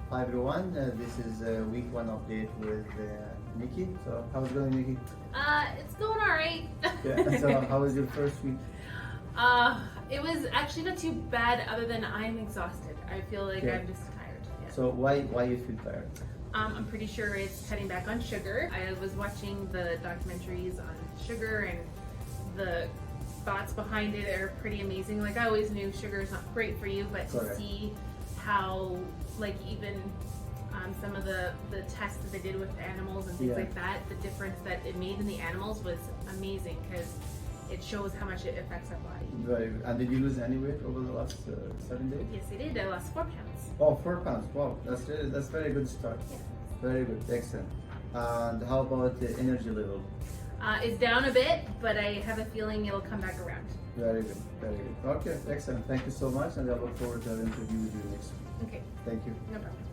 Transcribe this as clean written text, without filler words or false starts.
Hi everyone, this is week one update with Nikki. So how's it going, Nikki? It's going all right. Yeah. So how was your first week? It was actually not too bad, other than I'm exhausted. I feel like Okay. I'm just tired. Yeah. So why you feel tired? I'm pretty sure it's cutting back on sugar. I was watching the documentaries on sugar, and the thoughts behind it are pretty amazing. Like, I always knew sugar is not great for you, but to Correct. see how, like, even some of the tests that they did with animals and things Yeah. like that, the difference that it made in the animals was amazing, because it shows how much it affects our body. Very good. And did you lose any weight over the last 7 days? Yes, I did. I lost 4 pounds. Oh, 4 pounds. Wow, that's very good start. Yeah. Very good, excellent. And how about the energy level? It's down a bit, but I have a feeling it'll come back around. Very good, very good. Okay, excellent. Thank you so much, and I look forward to an interview with you next week. Okay, Thank you. no problem.